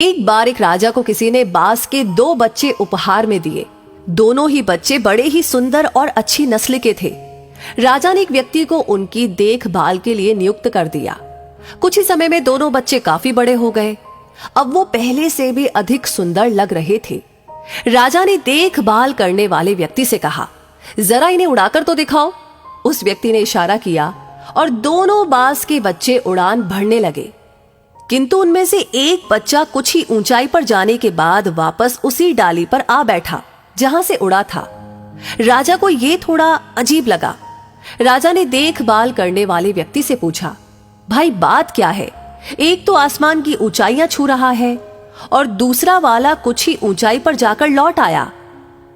एक बार एक राजा को किसी ने बांस के 2 बच्चे उपहार में दिए। दोनों ही बच्चे बड़े ही सुंदर और अच्छी नस्ल के थे। राजा ने एक व्यक्ति को उनकी देखभाल के लिए नियुक्त कर दिया। कुछ ही समय में दोनों बच्चे काफी बड़े हो गए। अब वो पहले से भी अधिक सुंदर लग रहे थे। राजा ने देखभाल करने वाले व्यक्ति से कहा, जरा इन्हें उड़ाकर तो दिखाओ। उस व्यक्ति ने इशारा किया और दोनों बांस के बच्चे उड़ान भरने लगे, किंतु उनमें से एक बच्चा कुछ ही ऊंचाई पर जाने के बाद वापस उसी डाली पर आ बैठा जहां से उड़ा था। राजा को यह थोड़ा अजीब लगा। राजा ने देखभाल करने वाले व्यक्ति से पूछा, भाई बात क्या है? एक तो आसमान की ऊंचाइयां छू रहा है और दूसरा वाला कुछ ही ऊंचाई पर जाकर लौट आया।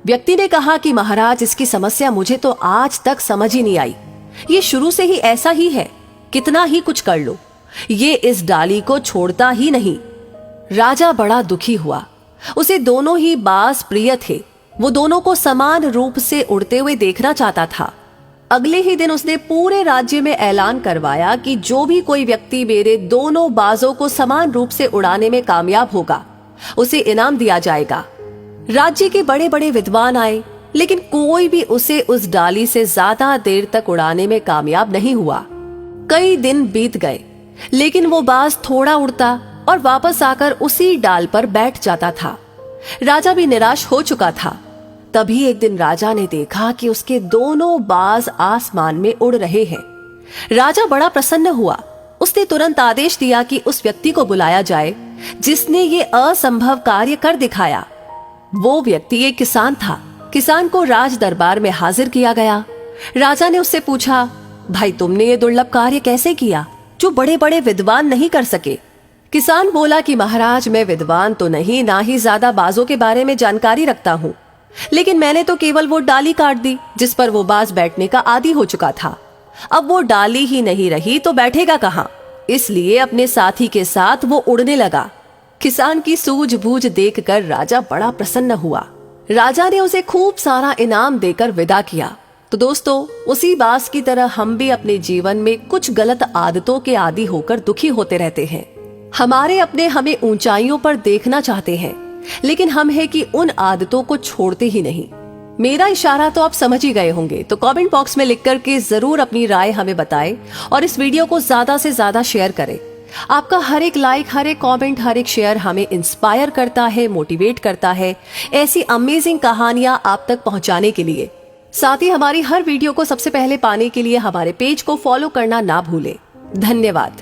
व्यक्ति ने कहा कि महाराज, इसकी समस्या मुझे तो आज तक समझ ही नहीं आई। ये शुरू से ही ऐसा ही है, कितना ही कुछ कर लो, ये इस डाली को छोड़ता ही नहीं। राजा बड़ा दुखी हुआ। उसे दोनों ही बांस प्रिय थे। वो दोनों को समान रूप से उड़ते हुए देखना चाहता था। अगले ही दिन उसने पूरे राज्य में ऐलान करवाया कि जो भी कोई व्यक्ति मेरे दोनों बाजों को समान रूप से उड़ाने में कामयाब होगा, उसे इनाम दिया जाएगा। राज्य के बड़े बड़े विद्वान आए, लेकिन कोई भी उसे उस डाली से ज्यादा देर तक उड़ाने में कामयाब नहीं हुआ। कई दिन बीत गए, लेकिन वो बाज थोड़ा उड़ता और वापस आकर उसी डाल पर बैठ जाता था। राजा भी निराश हो चुका था। तभी एक दिन राजा ने देखा कि उसके दोनों बाज आसमान में उड़ रहे हैं। राजा बड़ा प्रसन्न हुआ। उसने तुरंत आदेश दिया कि उस व्यक्ति को बुलाया जाए जिसने ये असंभव कार्य कर दिखाया। वो व्यक्ति एक किसान था। किसान को राज दरबार में हाजिर किया गया। राजा ने उससे पूछा, भाई तुमने ये दुर्लभ कार्य कैसे किया जो बड़े बड़े विद्वान नहीं कर सके? किसान बोला कि महाराज, मैं विद्वान तो नहीं, ना ही ज्यादा बाजों के बारे में जानकारी रखता हूँ, लेकिन मैंने तो केवल वो डाली काट दी जिस पर वो बाज बैठने का आदी हो चुका था। अब वो डाली ही नहीं रही तो बैठेगा कहाँ? इसलिए अपने साथी के साथ वो उड़ने लगा। किसान की सूझबूझ देखकर राजा बड़ा प्रसन्न हुआ। राजा ने उसे खूब सारा इनाम देकर विदा किया। तो दोस्तों, उसी बास की तरह हम भी अपने जीवन में कुछ गलत आदतों के आदी होकर दुखी होते रहते हैं। हमारे अपने हमें ऊंचाइयों पर देखना चाहते हैं, लेकिन हम है कि उन आदतों को छोड़ते ही नहीं। मेरा इशारा तो आप समझ ही गए होंगे, तो कमेंट बॉक्स में लिख करके जरूर अपनी राय हमें बताएं और इस वीडियो को ज्यादा से ज्यादा शेयर करें। आपका हर एक लाइक, हर एक कमेंट, हर एक शेयर हमें इंस्पायर करता है, मोटिवेट करता है ऐसी अमेजिंग कहानियां आप तक पहुंचाने के लिए। साथ ही हमारी हर वीडियो को सबसे पहले पाने के लिए हमारे पेज को फॉलो करना ना भूलें। धन्यवाद।